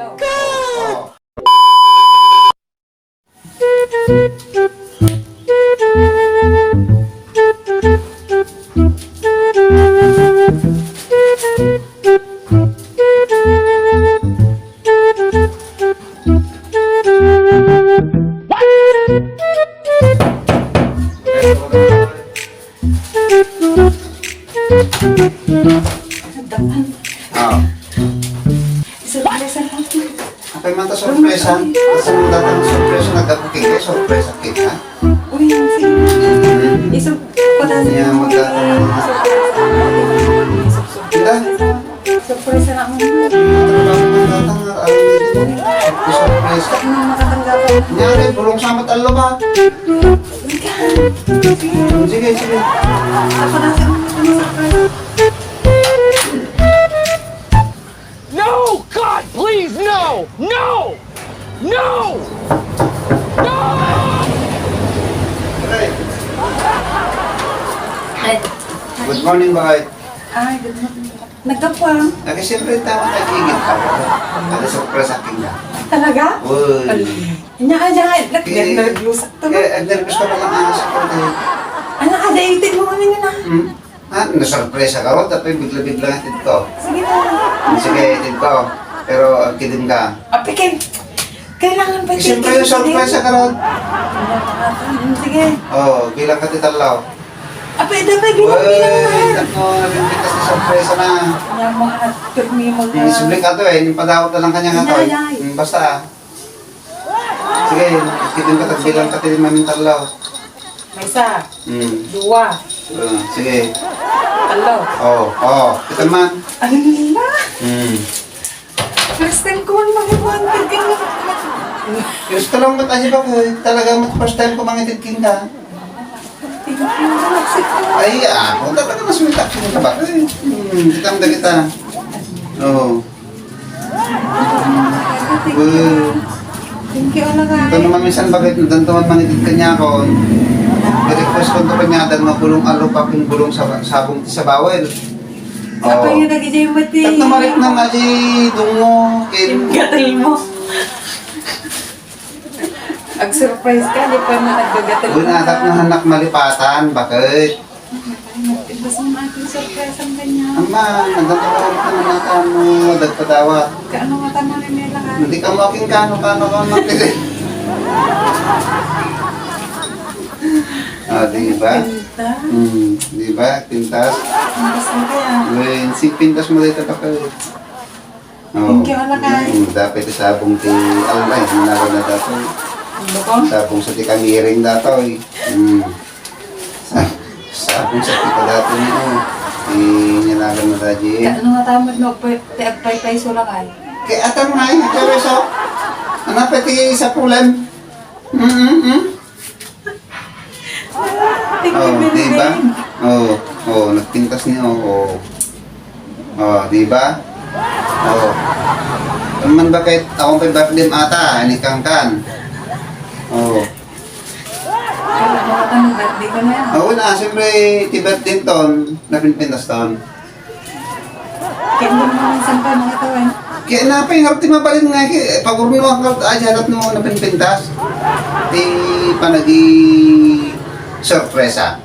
Hello. Oh. Oh. Surpresa lang. Apay man ta sorpresa. Kasi mo datang sorpresa nagkabuking kay sorpresa cake ha. Uy, sige. Isip ko na Niya magdatang Kita. surpresa na mo. Datang sorpresa. Ano makatanggap ko? Nyari bulong sama talo ba? Sige, sige. Ako na sa surpresa. No! God, please, no! No! No! No! Hey, Ay, good morning, bakit? ay, good morning. Nagkapwang. Lagi siyempre tama tayo higit ka. Ada sorpresa king na. Talaga? Uy. Nya aja, naglusak to. Kaya, nervous ka pa lang ang sa ko. Ano ka, dahitin mo kami na. Nasorpresa ka ro, tapi bigla-bigla hatid ko. Sige na. Sige, hatid ko. Pero kidim ka. Apikin. Kailangan pa Siyempre yung sorpresa ka ro. Sige. Oh, bilang ka titalaw. Api, dapat Uy, bilang na. ako, nabintikas na sorpresa na. Yang mga turmi mo na. Sublik ka to yung padawat na lang kanya nga to. Inay. Basta. Sige, kidim ka, bilang ka tilim namin talaw. May isa, Hmm. dua, Sige. talo. Oh, kita man. Ano nila? Hmm. First time ko man mag-wanted ka na. Gusto lang ba't aja ba? Talaga mo first time ko mangitid king ka. Tingnan mo na nagsip ko. Ay, ako talaga mas may taksi ka ba? Kitang da kita. Oo. Thank you, ala Ito ka. naman minsan bakit nadantaman mangitid ka niya ako. I-request ko ito kanya dan mabulong alo pa bulong sa sabong sa bawel. Apa yung nag-ijay mati? At namarik ng aji dungo. Gatal mo. Ag-surprise ka, di pa na nagagatal Uy, natak na hanak malipatan. Bakit? Basta mo ating surprise ang kanya. Ama, nagdatawarit naman natin mo. Dagpadawat. Kaano mata mo rin nila ka? Hindi ka making kano ka magtili. Di ba? Pinta. Di ba? Pintas. Ang basta kaya. When si pintas mo dito pa kayo. Thank you, Alakay. Dapat sabong ti alay, nanalo na dato. Ano ko? Sabong sa ti kamiring dato. Sabong sa ti ka dato niyo. Nyanalo na dato. Kaano nga tamad no? Agpay-pay sula ka. Kaya atang na yun, Tereso. Ano pa ti sa pulan? Thank Oh, you, di ba? baby. Nagpintas niyo. Di ba? Naman ba kahit akong kay birthday ata, ni Kangkan. Kailan mo ka ng birthday ko na yan? Na, siyempre, ti birthday ton, napinpintas ton. Kaya hindi mo minsan pa mga tawin. Kaya napay, harap ti mabalin nga, pagurno ang harap harap mo napinpintas. Ti panagi sorpresa.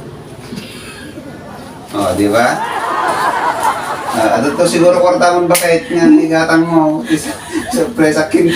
Di ba? Ano to siguro kwartamon ba kahit nga igatang mo, sorpresa kin.